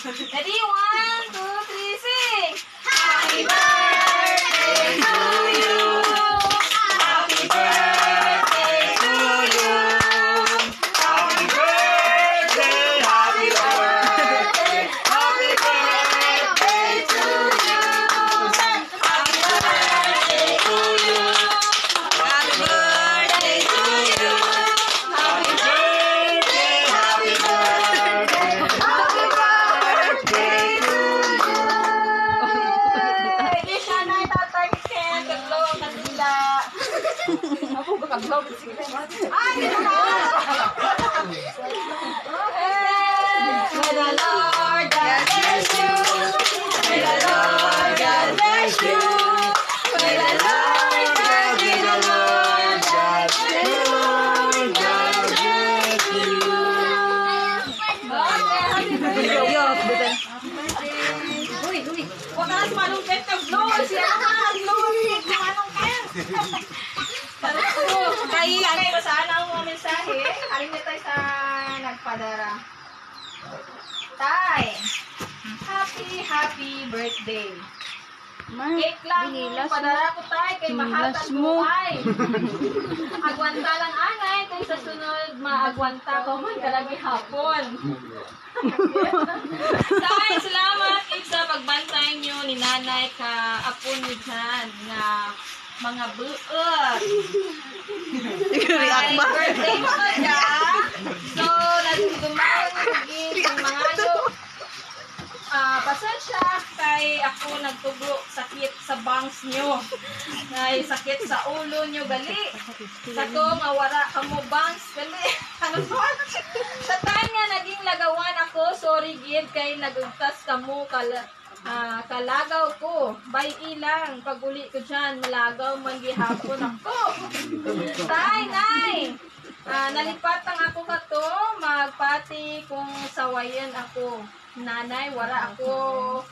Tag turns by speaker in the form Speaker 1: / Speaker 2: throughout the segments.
Speaker 1: Ready? 1, 2, 3, sing! Happy birthday to you! Happy birthday to you! Happy birthday! Happy birthday! Happy birthday to you! Happy birthday to you! Happy birthday to you! Happy birthday! Happy birthday! Happy birthday to you! Hindi siya na itatay Ken. Kaglo, kanila. Ako ba kaglo? Ay, hindi na! May the Lord God bless you. May the Lord God bless you. May the Lord God be the Lord God bless you. God bless you. Okay, happy birthday. Uy, huwag ka na sumalungkit ka, Glo. Siya ka, Glo. Sumalungkit. Kaya basaan ang mga mensahe. Alin na tayo sa nagpadara. Tay, happy birthday. Cake lang yung padara ko tay, kay mahal ang buhay. Agwanta lang anay, kung sa sunod maagwanta ko man kalagi hapon. Tay, salamat sa pagbantay nyo ni nanay ka apon nyo dyan na mga buot. Ay, birthday mo ka dyan. So, nagdumaw yung mga ano. Pasensya kay ako nagtugo sakit sa bangs nyo. Ay, sakit sa ulo nyo, gali. Sa to, mawara ka mo bangs, gali. Ano ba? Sa time nga naging lagawan ako, sorry gid kay nagugtas ka mo kalagaw ko. Bay ilang, pag uli ko dyan, malagaw man gihapon ako. Tay, nay! Nalipat ang ako kato, magpati kung sawayan ako. Nanay, wara ako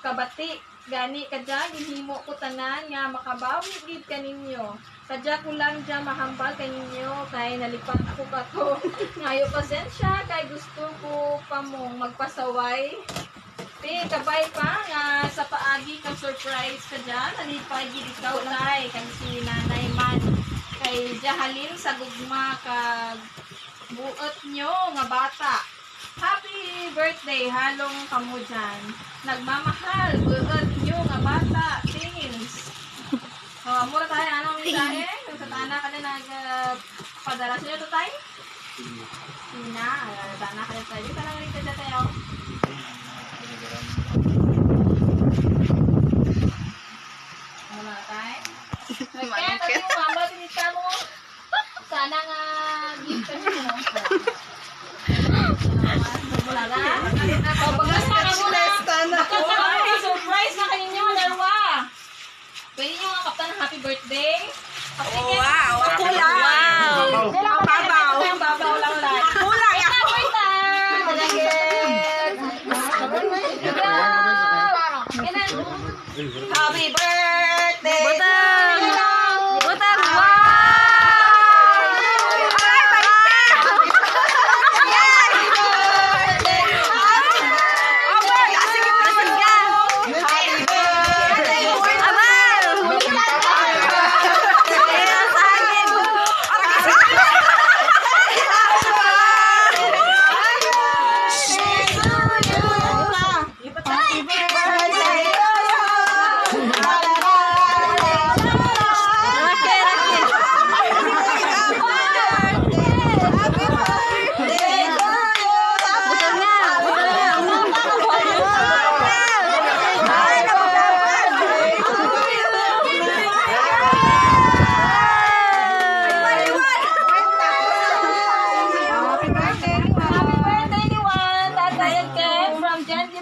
Speaker 1: kabati. Gani ka dyan, gihimo ko tanan nga makabawi gid kaninyo. Sadya ko lang dyan mahambal kaninyo kay nalipat ako kato. Ngayo pasensya kay gusto ko pa mong magpasaway. Kabay pa nga sa paagi kang surprise ka dyan. Nalipay gid ikaw tay kay si nanay man. Kay jahalin sa gugma kag buot nyo nga bata. Happy birthday, halong kamo dyan. Nagmamahal, buot nyo nga bata, teens. Mura tayo, anong mensahe? Kung sa tana ka na nagpadala sa'yo ito tayo? Tina, tana ka na tayo. Dito na ulit ka tayo. Ano na tayo? Kaya tayo yung mama, tinita mo. Sana nga gift ka nyo. Bulaga? O, bagas na ka muna. Surprise na kaninyo, dalawa. Pwede nyo nga kapta ng happy birthday.
Speaker 2: Wow!
Speaker 1: Ako lang.
Speaker 2: Wow!
Speaker 1: Ang babaw. Ang babaw lang lang.
Speaker 2: Ako lang!
Speaker 1: Happy birthday! Happy birthday!
Speaker 2: Butang! Butang! Wow!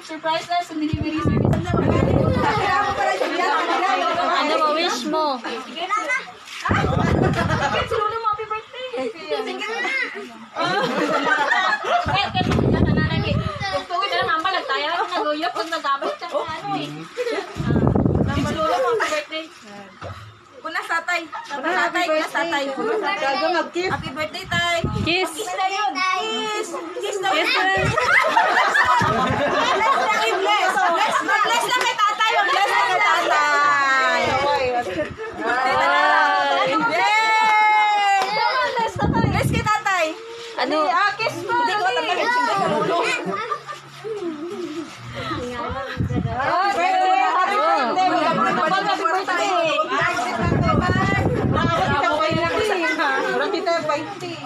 Speaker 1: Surprises and delivery services.
Speaker 2: Ano mo wish mo?
Speaker 1: Sige na. Sige, silunod mo, happy birthday. Sige na. Gusto ko na mama, nagtayo. Naguyok pag nagabay. Ano eh. Silunod mo, happy birthday.
Speaker 2: Kuna satay. Kuna satay. Kuna satay. Happy birthday, tay.
Speaker 1: Kiss.
Speaker 2: Kiss. Kiss. Kiss. Bless kay tatay.
Speaker 3: Ano?
Speaker 1: Kiss mo.
Speaker 2: Hindi ko alam na nagsinday sa ulo.
Speaker 1: Happy birthday. Happy birthday. Happy birthday.
Speaker 2: Happy birthday.